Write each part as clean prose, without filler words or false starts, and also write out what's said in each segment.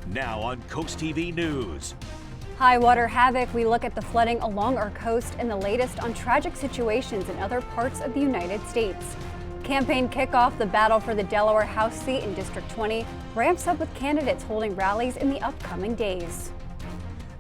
Now on CoastTV News. High water havoc, we look at the flooding along our coast and the latest on tragic situations in other parts of the United States. Campaign kickoff, the battle for the Delaware House seat in District 20 ramps up with candidates holding rallies in the upcoming days.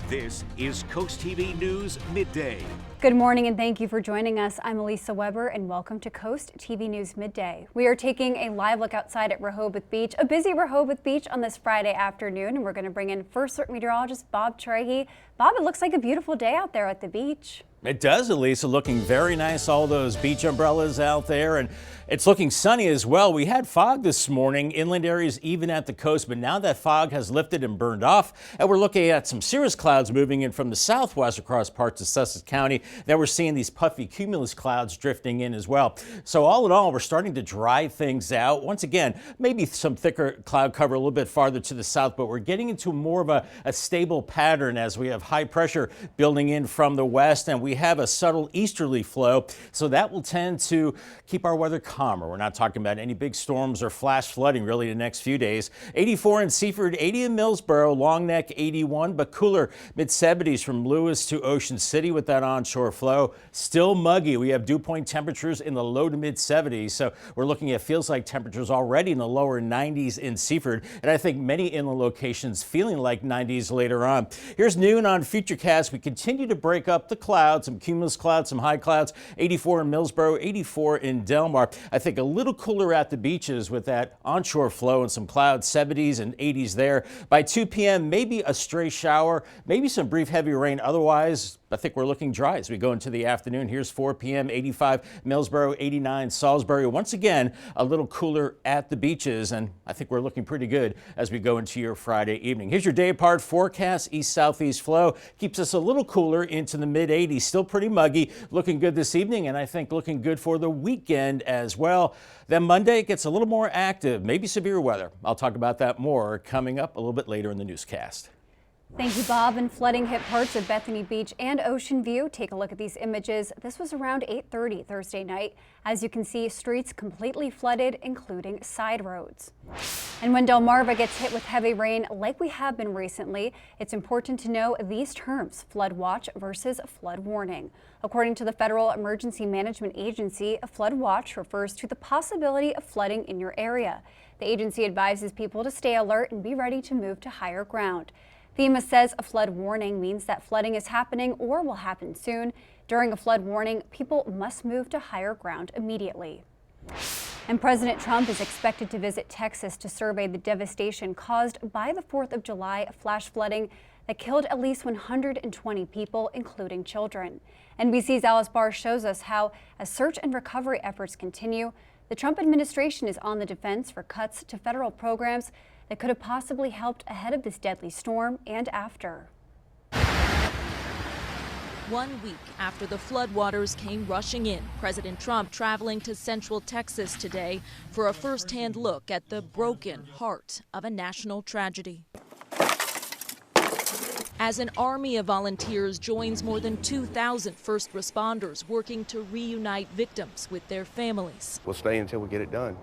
This is CoastTV News Midday. Good morning and thank you for joining us. I'm Elisa Weber and welcome to CoastTV News Midday. We are taking a live look outside at Rehoboth Beach, a busy Rehoboth Beach on this Friday afternoon, and we're going to bring in First Alert Meteorologist Bob Trahey. Bob, it looks like a beautiful day out there at the beach. It does, Elisa. Looking very nice. All those beach umbrellas out there, and it's looking sunny as well. We had fog this morning, inland areas even at the coast, but now that fog has lifted and burned off, and we're looking at some cirrus clouds moving in from the southwest across parts of Sussex County. Then we're seeing these puffy cumulus clouds drifting in as well. So all in all, we're starting to dry things out. Once again, maybe some thicker cloud cover a little bit farther to the south, but we're getting into more of a stable pattern as we have high pressure building in from the west, and we have a subtle easterly flow, so that will tend to keep our weather calmer. We're not talking about any big storms or flash flooding really the next few days. 84 in Seaford, 80 in Millsboro, Long Neck 81, but cooler mid-70s from Lewis to Ocean City with that onshore flow. Still muggy. We have dew point temperatures in the low to mid-70s, so we're looking at feels like temperatures already in the lower 90s in Seaford, and I think many inland locations feeling like 90s later on. Here's noon on Futurecast. We continue to break up the clouds, some cumulus clouds, some high clouds, 84 in Millsboro, 84 in Delmar. I think a little cooler at the beaches with that onshore flow and some clouds, 70s and 80s there. By 2 p.m., maybe a stray shower, maybe some brief heavy rain. Otherwise, I think we're looking dry as we go into the afternoon. Here's 4 p.m., 85 Millsboro, 89 Salisbury. Once again, a little cooler at the beaches, and I think we're looking pretty good as we go into your Friday evening. Here's your day apart forecast. East-southeast flow keeps us a little cooler into the mid-80s. Still pretty muggy. Looking good this evening, and I think looking good for the weekend as well. Then Monday gets a little more active, maybe severe weather. I'll talk about that more coming up a little bit later in the newscast. Thank you, Bob. And flooding hit parts of Bethany Beach and Ocean View. Take a look at these images. This was around 8:30 Thursday night. As you can see, streets completely flooded, including side roads. And when Delmarva gets hit with heavy rain, like we have been recently, it's important to know these terms: flood watch versus flood warning. According to the Federal Emergency Management Agency, a flood watch refers to the possibility of flooding in your area. The agency advises people to stay alert and be ready to move to higher ground. FEMA says a flood warning means that flooding is happening or will happen soon. During a flood warning, people must move to higher ground immediately. And President Trump is expected to visit Texas to survey the devastation caused by the 4th of July flash flooding that killed at least 120 people, including children. NBC's Alice Barr shows us how, as search and recovery efforts continue, the Trump administration is on the defense for cuts to federal programs that could have possibly helped ahead of this deadly storm and after. 1 week after the floodwaters came rushing in, President Trump traveling to Central Texas today for a first-hand look at the broken heart of a national tragedy. As an army of volunteers joins more than 2,000 first responders working to reunite victims with their families. We'll stay until we get it done.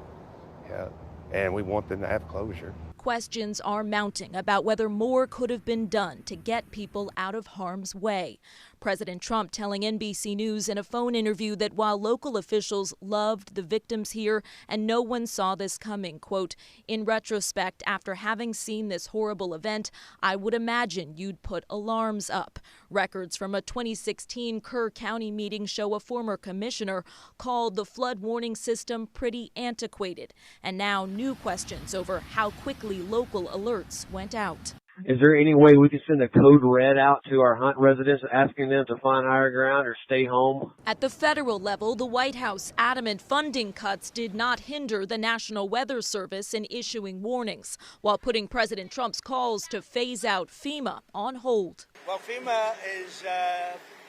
Yeah. And we want them to have closure. Questions are mounting about whether more could have been done to get people out of harm's way. President Trump telling NBC News in a phone interview that while local officials loved the victims here and no one saw this coming, quote, in retrospect, after having seen this horrible event, I would imagine you'd put alarms up. Records from a 2016 Kerr County meeting show a former commissioner called the flood warning system pretty antiquated. And now new questions over how quickly local alerts went out. Is there any way we can send a code red out to our Hunt residents asking them to find higher ground or stay home? At the federal level, the White House adamant funding cuts did not hinder the National Weather Service in issuing warnings, while putting President Trump's calls to phase out FEMA on hold. Well, FEMA is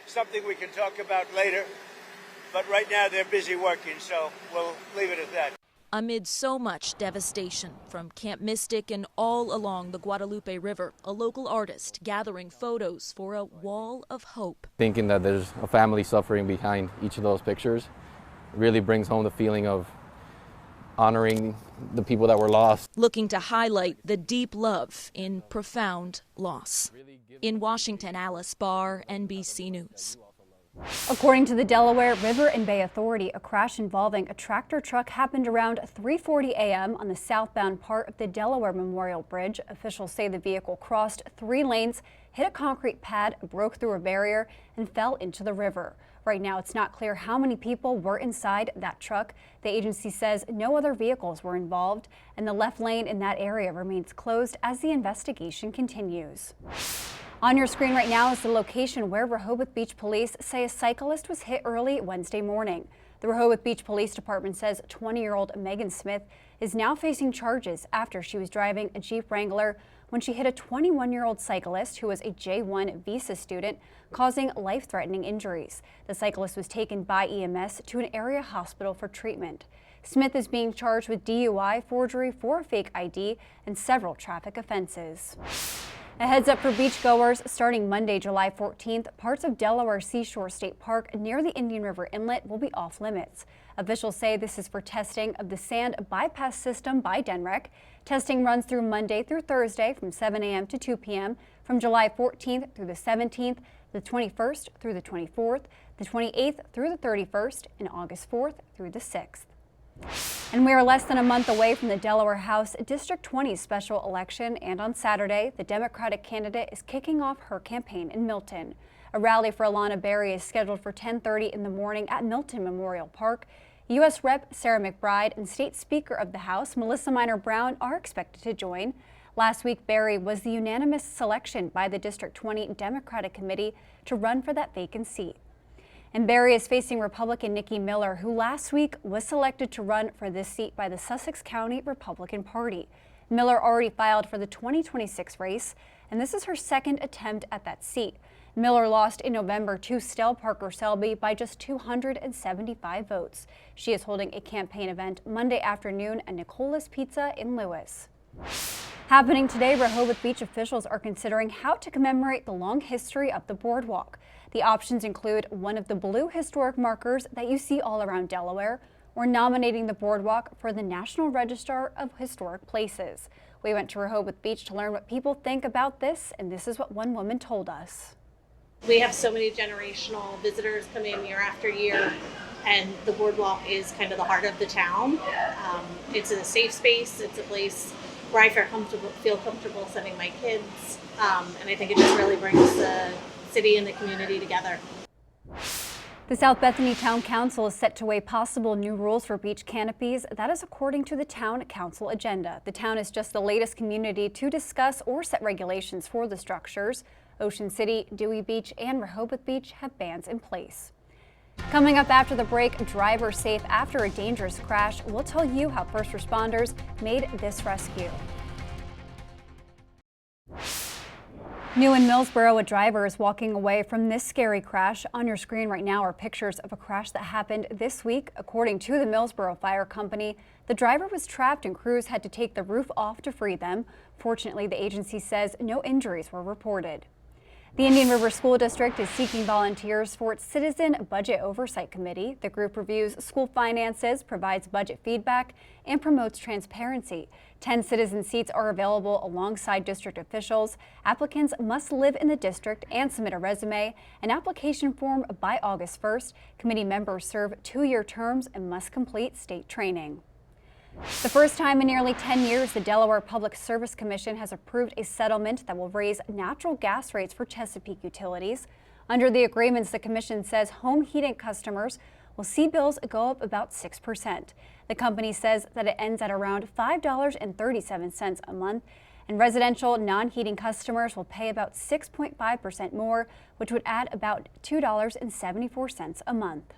something we can talk about later, but right now they're busy working, so we'll leave it at that. Amid so much devastation from Camp Mystic and all along the Guadalupe River, a local artist gathering photos for a wall of hope. Thinking that there's a family suffering behind each of those pictures really brings home the feeling of honoring the people that were lost. Looking to highlight the deep love in profound loss. In Washington, Alice Barr, NBC News. According to the Delaware River and Bay Authority, a crash involving a tractor truck happened around 3:40 a.m. on the southbound part of the Delaware Memorial Bridge. Officials say the vehicle crossed 3 lanes, hit a concrete pad, broke through a barrier, and fell into the river. Right now, it's not clear how many people were inside that truck. The agency says no other vehicles were involved, and the left lane in that area remains closed as the investigation continues. On your screen right now is the location where Rehoboth Beach police say a cyclist was hit early Wednesday morning. The Rehoboth Beach Police Department says 20-year-old Megan Smith is now facing charges after she was driving a Jeep Wrangler when she hit a 21-year-old cyclist who was a J1 visa student, causing life-threatening injuries. The cyclist was taken by EMS to an area hospital for treatment. Smith is being charged with DUI, forgery for a fake ID, and several traffic offenses. A heads up for beachgoers, starting Monday, July 14th, parts of Delaware Seashore State Park near the Indian River Inlet will be off limits. Officials say this is for testing of the sand bypass system by DENREC. Testing runs through Monday through Thursday from 7 a.m. to 2 p.m. from July 14th through the 17th, the 21st through the 24th, the 28th through the 31st, and August 4th through the 6th. And we are less than a month away from the Delaware House District 20 special election, and on Saturday, the Democratic candidate is kicking off her campaign in Milton. A rally for Alana Berry is scheduled for 10:30 in the morning at Milton Memorial Park. U.S. Rep. Sarah McBride and State Speaker of the House, Melissa Minor Brown, are expected to join. Last week, Berry was the unanimous selection by the District 20 Democratic Committee to run for that vacant seat. And Berry is facing Republican Nikki Miller, who last week was selected to run for this seat by the Sussex County Republican Party. Miller already filed for the 2026 race, and this is her second attempt at that seat. Miller lost in November to Stell Parker Selby by just 275 votes. She is holding a campaign event Monday afternoon at Nicola's Pizza in Lewis. Happening today, Rehoboth Beach officials are considering how to commemorate the long history of the boardwalk. The options include one of the blue historic markers that you see all around Delaware, or nominating the boardwalk for the National Register of Historic Places. We went to Rehoboth Beach to learn what people think about this, and this is what one woman told us. We have so many generational visitors come in year after year, and the boardwalk is kind of the heart of the town. It's a safe space. It's a place where I feel comfortable sending my kids, and I think it just really brings the city and the community together. The South Bethany Town Council is set to weigh possible new rules for beach canopies. That is according to the Town Council agenda. The town is just the latest community to discuss or set regulations for the structures. Ocean City, Dewey Beach, and Rehoboth Beach have bans in place. Coming up after the break, driver safe after a dangerous crash. We'll tell you how first responders made this rescue. New in Millsboro, a driver is walking away from this scary crash. On your screen right now are pictures of a crash that happened this week. According to the Millsboro Fire Company, the driver was trapped and crews had to take the roof off to free them. Fortunately, the agency says no injuries were reported. The Indian River School District is seeking volunteers for its Citizen Budget Oversight Committee. The group reviews school finances, provides budget feedback, and promotes transparency. 10 citizen seats are available alongside district officials. Applicants must live in the district and submit a resume, an application form by August 1st. Committee members serve 2-year terms and must complete state training. The first time in nearly 10 years, the Delaware Public Service Commission has approved a settlement that will raise natural gas rates for Chesapeake utilities. Under the agreements, the commission says home heating customers will see bills go up about 6%. The company says that it ends at around $5.37 a month, and residential non-heating customers will pay about 6.5% more, which would add about $2.74 a month.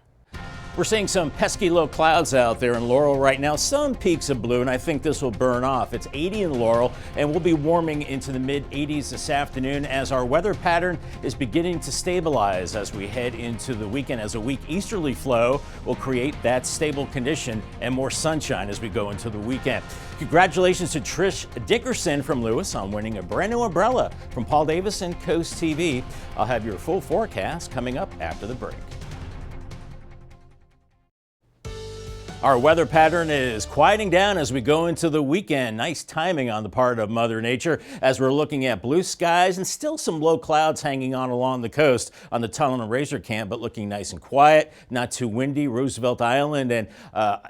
We're seeing some pesky low clouds out there in Laurel right now, some peaks of blue, and I think this will burn off. It's 80 in Laurel, and we'll be warming into the mid-80s this afternoon as our weather pattern is beginning to stabilize as we head into the weekend, as a weak easterly flow will create that stable condition and more sunshine as we go into the weekend. Congratulations to Trish Dickerson from Lewis on winning a brand new umbrella from Paul Davis and Coast TV. I'll have your full forecast coming up after the break. Our weather pattern is quieting down as we go into the weekend. Nice timing on the part of Mother Nature as we're looking at blue skies and still some low clouds hanging on along the coast on the Tunnel and Razor Camp, but looking nice and quiet, not too windy. Roosevelt Island and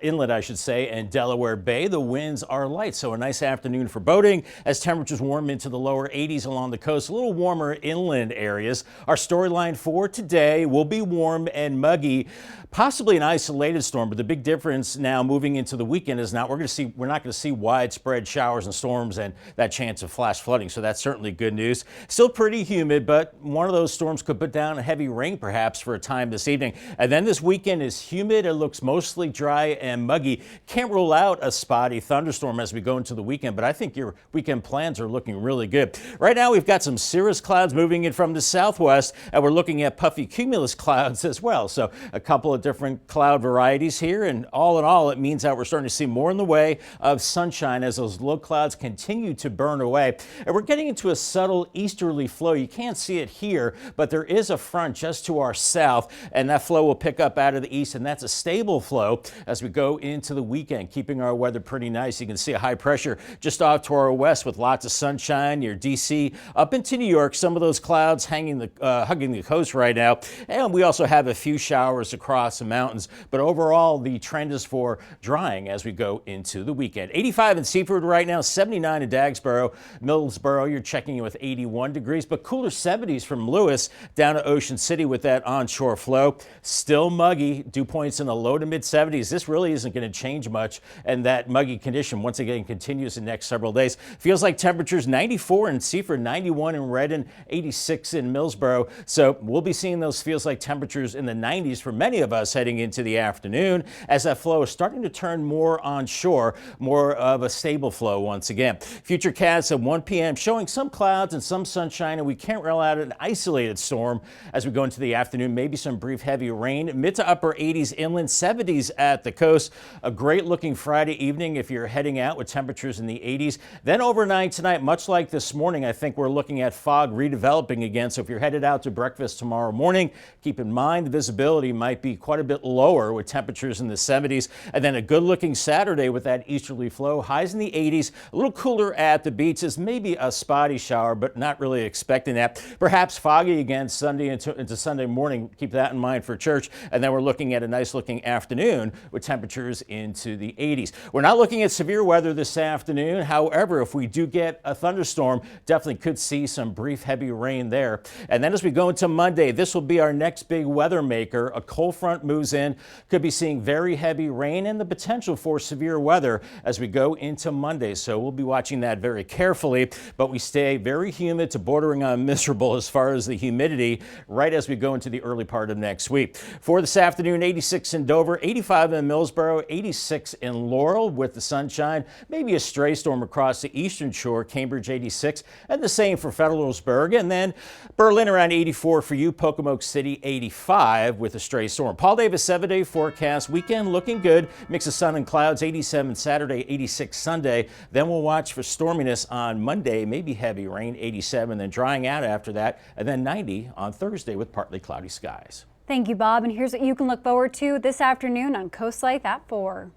Inlet, I should say, and Delaware Bay, the winds are light. So a nice afternoon for boating as temperatures warm into the lower 80s along the coast, a little warmer inland areas. Our storyline for today will be warm and muggy, possibly an isolated storm, but the big difference now moving into the weekend is now we're not going to see widespread showers and storms and that chance of flash flooding. So that's certainly good news. Still pretty humid, but one of those storms could put down a heavy rain perhaps for a time this evening. And then this weekend is humid. It looks mostly dry and muggy. Can't rule out a spotty thunderstorm as we go into the weekend, but I think your weekend plans are looking really good. Right now we've got some cirrus clouds moving in from the southwest, and we're looking at puffy cumulus clouds as well. So a couple of different cloud varieties here, and all in all, it means that we're starting to see more in the way of sunshine as those low clouds continue to burn away. And we're getting into a subtle easterly flow. You can't see it here, but there is a front just to our south, and that flow will pick up out of the east, and that's a stable flow as we go into the weekend, keeping our weather pretty nice. You can see a high pressure just off to our west with lots of sunshine near DC up into New York. Some of those clouds hugging the coast right now, and we also have a few showers across the mountains, but overall the trend is for drying as we go into the weekend. 85 in Seaford right now, 79 in Dagsboro. Millsboro, you're checking in with 81 degrees, but cooler 70s from Lewis down to Ocean City with that onshore flow. Still muggy, dew points in the low to mid 70s. This really isn't going to change much, and that muggy condition once again continues the next several days. Feels like temperatures 94 in Seaford, 91 in Redden, 86 in Millsboro. So we'll be seeing those feels like temperatures in the 90s for many of us heading into the afternoon as that flow is starting to turn more onshore, more of a stable flow once again. Futurecast at 1 p.m. showing some clouds and some sunshine, and we can't rule out an isolated storm as we go into the afternoon. Maybe some brief heavy rain, mid to upper 80s inland, 70s at the coast. A great looking Friday evening if you're heading out with temperatures in the 80s. Then overnight tonight, much like this morning, I think we're looking at fog redeveloping again. So if you're headed out to breakfast tomorrow morning, keep in mind the visibility might be quite a bit lower with temperatures in the 70s. And then a good looking Saturday with that easterly flow, highs in the 80s, a little cooler at the beaches, maybe a spotty shower, but not really expecting that. Perhaps foggy again Sunday into Sunday morning. Keep that in mind for church. And then we're looking at a nice looking afternoon with temperatures into the 80s. We're not looking at severe weather this afternoon. However, if we do get a thunderstorm, definitely could see some brief heavy rain there. And then as we go into Monday, this will be our next big weather maker. A cold front moves in, could be seeing very heavy rain and the potential for severe weather as we go into Monday. So we'll be watching that very carefully, but we stay very humid to bordering on miserable as far as the humidity right as we go into the early part of next week. For this afternoon, 86 in Dover, 85 in Millsboro, 86 in Laurel with the sunshine, maybe a stray storm across the eastern shore, Cambridge 86, and the same for Federalsburg. And then Berlin around 84 for you, Pocomoke City 85 with a stray storm. Paul Davis 7-day forecast, weekend looking good, mix of sun and clouds, 87 Saturday, 86 Sunday. Then we'll watch for storminess on Monday, maybe heavy rain, 87, then drying out after that, and then 90 on Thursday with partly cloudy skies. Thank you, Bob. And here's what you can look forward to this afternoon on Coast Life at 4.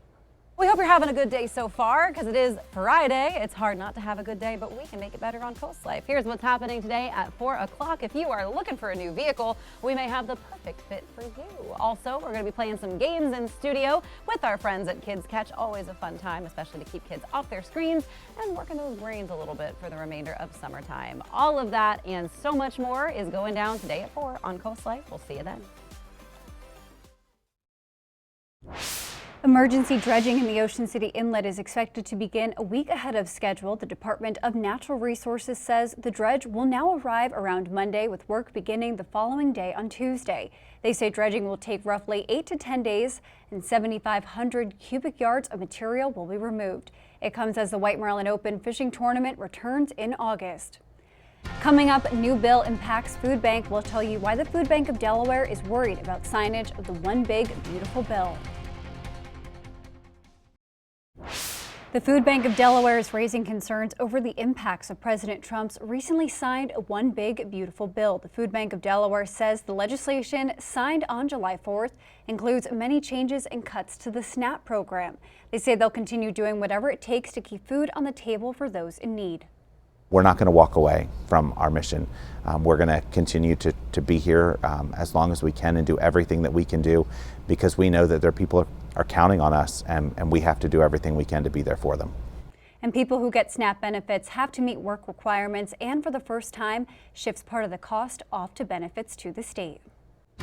We hope you're having a good day so far because it is Friday. It's hard not to have a good day, but we can make it better on Coast Life. Here's what's happening today at 4 o'clock. If you are looking for a new vehicle, we may have the perfect fit for you. Also, we're going to be playing some games in studio with our friends at Kids Catch. Always a fun time, especially to keep kids off their screens and working those brains a little bit for the remainder of summertime. All of that and so much more is going down today at 4 on Coast Life. We'll see you then. Emergency dredging in the Ocean City Inlet is expected to begin a week ahead of schedule. The Department of Natural Resources says the dredge will now arrive around Monday, with work beginning the following day on Tuesday. They say dredging will take roughly 8 to 10 days and 7,500 cubic yards of material will be removed. It comes as the White Marlin Open fishing tournament returns in August. Coming up, new bill impacts food bank. We'll tell you why the Food Bank of Delaware is worried about signage of the One Big Beautiful Bill. The Food Bank of Delaware is raising concerns over the impacts of President Trump's recently signed One Big Beautiful Bill. The Food Bank of Delaware says the legislation signed on July 4th includes many changes and cuts to the SNAP program. They say they'll continue doing whatever it takes to keep food on the table for those in need. We're not going to walk away from our mission. We're going to continue to be here as long as we can and do everything that we can do, because we know that there are people are counting on us, and we have to do everything we can to be there for them. And people who get SNAP benefits have to meet work requirements, and for the first time, shifts part of the cost off to benefits to the state.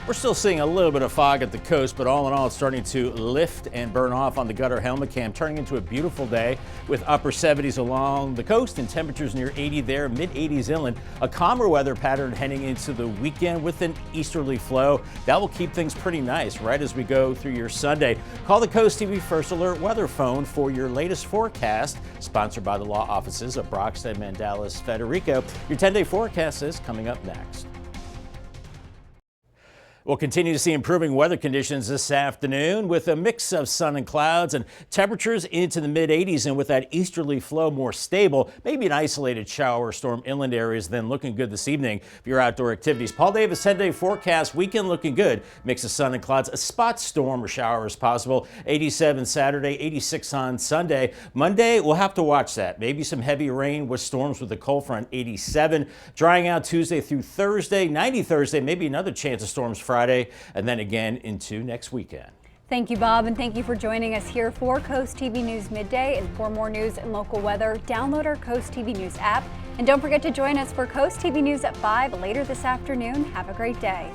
We're still seeing a little bit of fog at the coast, but all in all, it's starting to lift and burn off on the Gutter Helmet Cam, turning into a beautiful day with upper 70s along the coast and temperatures near 80 there, mid 80s inland. A calmer weather pattern heading into the weekend with an easterly flow. That will keep things pretty nice right as we go through your Sunday. Call the CoastTV First Alert weather phone for your latest forecast, sponsored by the law offices of Brockstead, Mandalis, Federico. Your 10-day forecast is coming up next. We'll continue to see improving weather conditions this afternoon with a mix of sun and clouds and temperatures into the mid 80s, and with that easterly flow more stable, maybe an isolated shower or storm inland areas, then looking good this evening for your outdoor activities. Paul Davis 10-day forecast, weekend looking good. Mix of sun and clouds, a spot storm or shower is possible. 87 Saturday, 86 on Sunday. Monday, we'll have to watch that. Maybe some heavy rain with storms with a cold front, 87. Drying out Tuesday through Thursday, 90 Thursday, maybe another chance of storms Friday, and then again into next weekend. Thank you, Bob, and thank you for joining us here for Coast TV News Midday. And for more news and local weather, download our Coast TV News app. And don't forget to join us for Coast TV News at 5 later this afternoon. Have a great day.